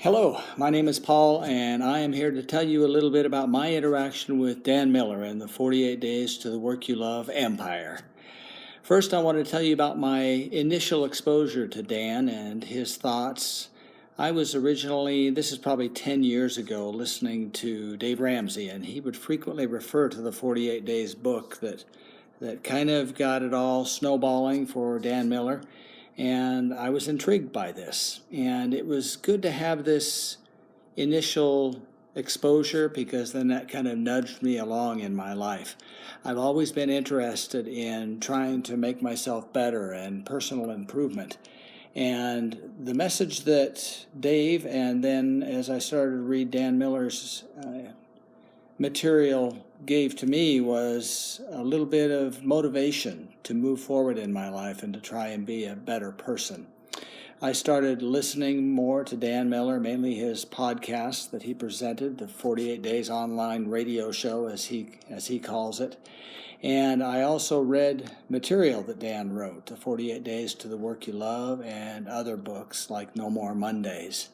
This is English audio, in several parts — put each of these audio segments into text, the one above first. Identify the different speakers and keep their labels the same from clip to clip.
Speaker 1: Hello, my name is Paul, and I am here to tell you a little bit about my interaction with Dan Miller in the 48 Days to the Work You Love Empire. First, I want to tell you about my initial exposure to Dan and his thoughts. I was originally, this is probably 10 years ago, listening to Dave Ramsey, and he would frequently refer to the 48 Days book that kind of got it all snowballing for Dan Miller. And I was intrigued by this. And it was good to have this initial exposure because then that kind of nudged me along in my life. I've always been interested in trying to make myself better and personal improvement. And the message that Dave, and then as I started to read Dan Miller's material, gave to me was a little bit of motivation to move forward in my life and to try and be a better person. I started listening more to Dan Miller, mainly his podcast that he presented, the 48 Days online radio show, as he calls it. And I also read material that Dan wrote, the 48 Days to the Work You Love, and other books like No More Mondays.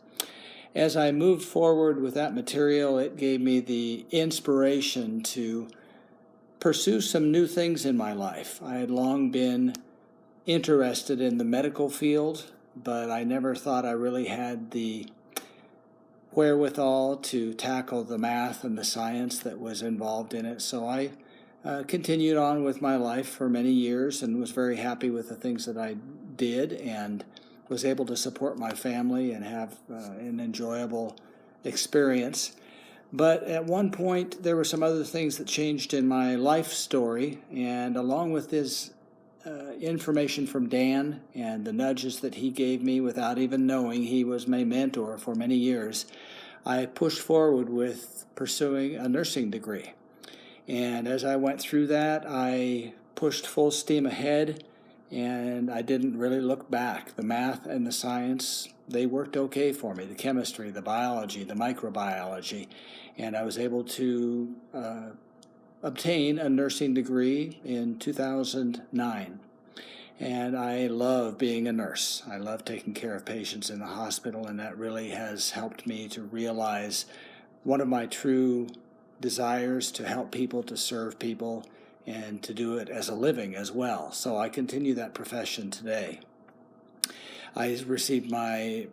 Speaker 1: As I moved forward with that material, it gave me the inspiration to pursue some new things in my life. I had long been interested in the medical field, but I never thought I really had the wherewithal to tackle the math and the science that was involved in it. So I continued on with my life for many years and was very happy with the things that I did and was able to support my family and have an enjoyable experience. But at one point, there were some other things that changed in my life story, and along with this information from Dan and the nudges that he gave me without even knowing he was my mentor for many years, I pushed forward with pursuing a nursing degree. And as I went through that, I pushed full steam ahead, and I didn't really look back. The math and the science, they worked okay for me. The chemistry, the biology, the microbiology. And I was able to obtain a nursing degree in 2009. And I love being a nurse. I love taking care of patients in the hospital, and that really has helped me to realize one of my true desires, to help people, to serve people, and to do it as a living as well. So I continue that profession today. I received my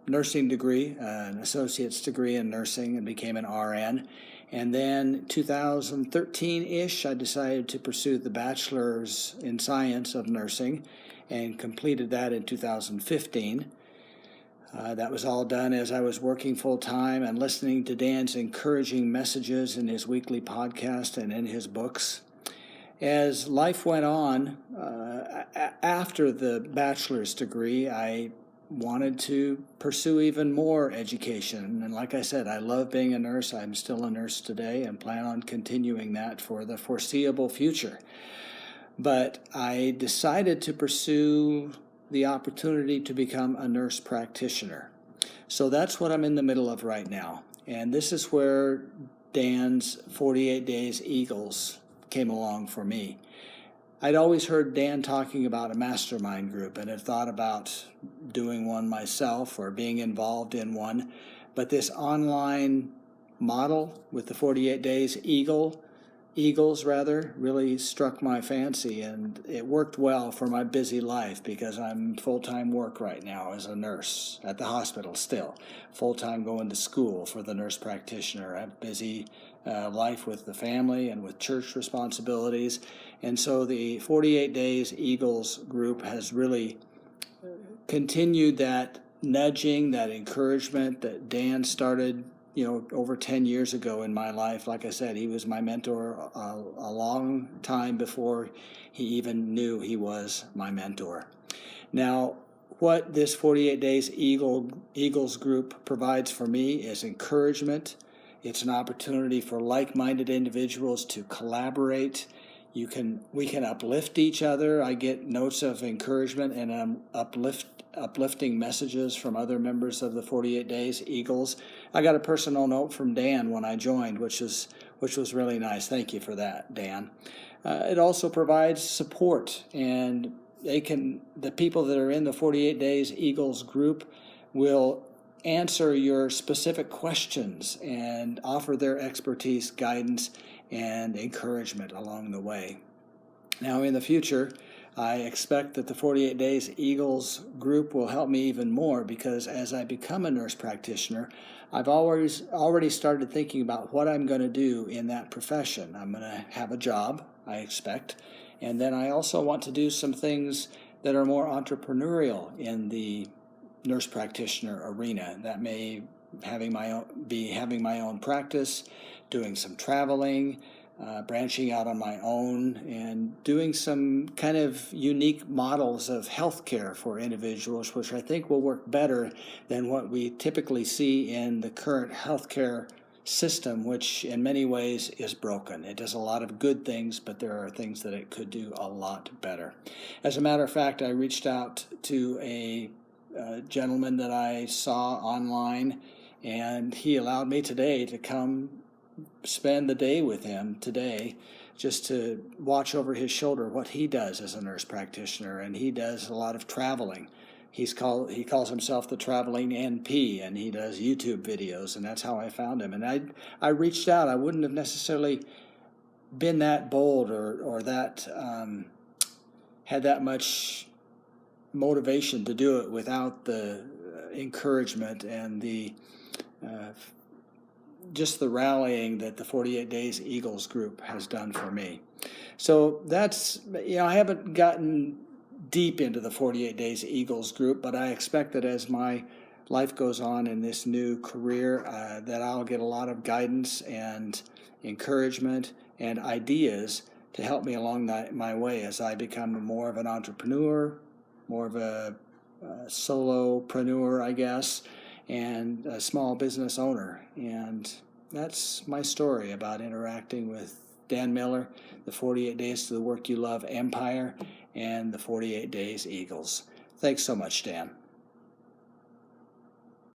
Speaker 1: nursing degree, an associate's degree in nursing, and became an RN. And then 2013-ish, I decided to pursue the bachelor's in science of nursing and completed that in 2015. That was all done as I was working full-time and listening to Dan's encouraging messages in his weekly podcast and in his books. As life went on, after the bachelor's degree, I wanted to pursue even more education. And like I said, I love being a nurse. I'm still a nurse today and plan on continuing that for the foreseeable future. But I decided to pursue the opportunity to become a nurse practitioner. So that's what I'm in the middle of right now. And this is where Dan's 48 Days Eagles came along for me. I'd always heard Dan talking about a mastermind group and had thought about doing one myself or being involved in one. But this online model with the 48 Days Eagles really struck my fancy, and it worked well for my busy life because I'm full-time work right now as a nurse at the hospital still, full-time going to school for the nurse practitioner. I have busy life with the family and with church responsibilities, and so the 48 Days Eagles group has really continued that nudging, that encouragement that Dan started over 10 years ago in my life. Like I said, he was my mentor a long time before he even knew he was my mentor. Now, what this 48 Days Eagles group provides for me is encouragement. It's an opportunity for like-minded individuals to collaborate. We can uplift each other. I get notes of encouragement and uplifting messages from other members of the 48 Days Eagles. I got a personal note from Dan when I joined, which was really nice. Thank you for that, Dan. It also provides support, and the people that are in the 48 Days Eagles group will answer your specific questions and offer their expertise, guidance, and encouragement along the way. Now, in the future, I expect that the 48 Days Eagles group will help me even more, because as I become a nurse practitioner, I've already started thinking about what I'm going to do in that profession. I'm going to have a job, I expect, and then I also want to do some things that are more entrepreneurial in the nurse practitioner arena. That may be having my own practice, doing some traveling, branching out on my own, and doing some kind of unique models of healthcare for individuals, which I think will work better than what we typically see in the current healthcare system, which in many ways is broken. It does a lot of good things, but there are things that it could do a lot better. As a matter of fact, I reached out to a gentleman that I saw online, and he allowed me today to come spend the day with him today, just to watch over his shoulder what he does as a nurse practitioner. And he does a lot of traveling. He calls himself the traveling NP, and he does YouTube videos, and that's how I found him. And I reached out. I wouldn't have necessarily been that bold or that had that much motivation to do it without the encouragement and the just the rallying that the 48 Days Eagles group has done for me. So that's, I haven't gotten deep into the 48 Days Eagles group, but I expect that as my life goes on in this new career, that I'll get a lot of guidance and encouragement and ideas to help me along my way as I become more of an entrepreneur, more of a solopreneur, I guess, and a small business owner. And that's my story about interacting with Dan Miller, the 48 Days to the Work You Love Empire, and the 48 Days Eagles. Thanks so much, Dan.